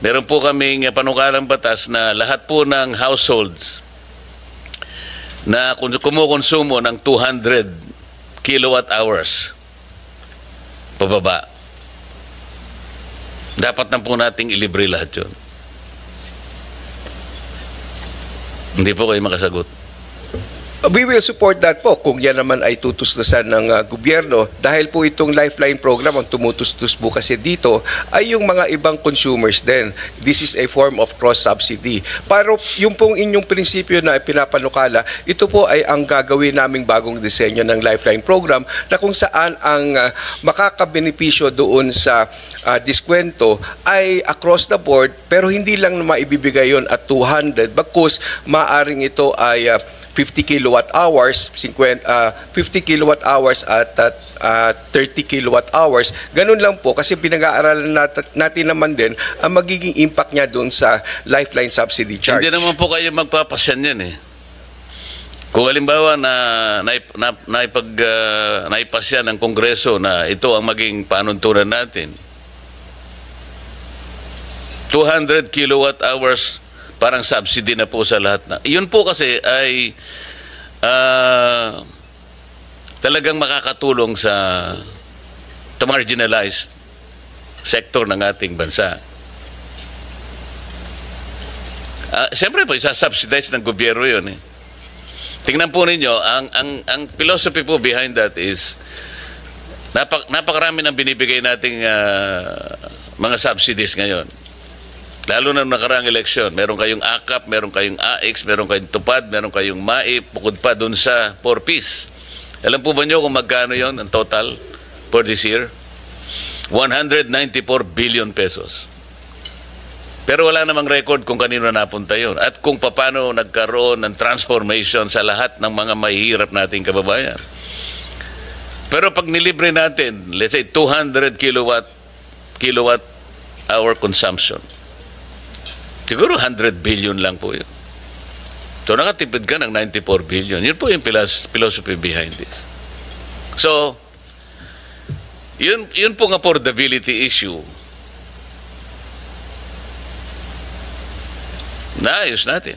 Meron po kaming panukalang batas na lahat po ng households na kumukonsumo ng 200 kilowatt hours pababa, dapat na po nating ilibre lahat yun. Hindi po kayo makasagot. We will support that po kung yan naman ay tutustusan ng gobyerno dahil po itong Lifeline program ang tumutustos po kasi dito ay yung mga ibang consumers din. This is a form of cross-subsidy. Pero yung pong inyong prinsipyo na pinapanukala, ito po ay ang gagawin naming bagong disenyo ng Lifeline program na kung saan ang makakabenepisyo doon sa diskwento ay across the board pero hindi lang na maibibigay yon at 200 bagkus maaring ito ay 50 kilowatt hours, 50 kilowatt hours at 30 kilowatt hours. Ganun lang po kasi pinag-aaralan natin naman din ang magiging impact niya doon sa Lifeline subsidy charge. Hindi naman po kayo magpapasyan yan eh. Kung halimbawa naipasyan ng Kongreso na ito ang maging panuntunan natin, 200 kilowatt hours parang subsidy na po sa lahat na. Yun po kasi ay talagang makakatulong sa marginalized sector ng ating bansa. Siyempre po, isa-subsidize ng gobyerno yun eh. Tingnan po ninyo, ang philosophy po behind that is napakarami ng binibigay nating mga subsidies ngayon. Lalo na nakaraang eleksyon, meron kayong AKAP, meron kayong AX, meron kayong TUPAD, meron kayong MAIP, bukod pa dun sa 4Ps. Alam po ba nyo kung magkano yon ang total for this year? 194 billion pesos. Pero wala namang record kung kanino napunta yon at kung paano nagkaroon ng transformation sa lahat ng mga mahihirap nating kababayan. Pero pag nilibre natin, let's say 200 kilowatt hour consumption, siguro 100 billion lang po yun. So nakatipid ka ng 94 billion. Yun po yung philosophy behind this. So, yun pong affordability issue. Naayos natin.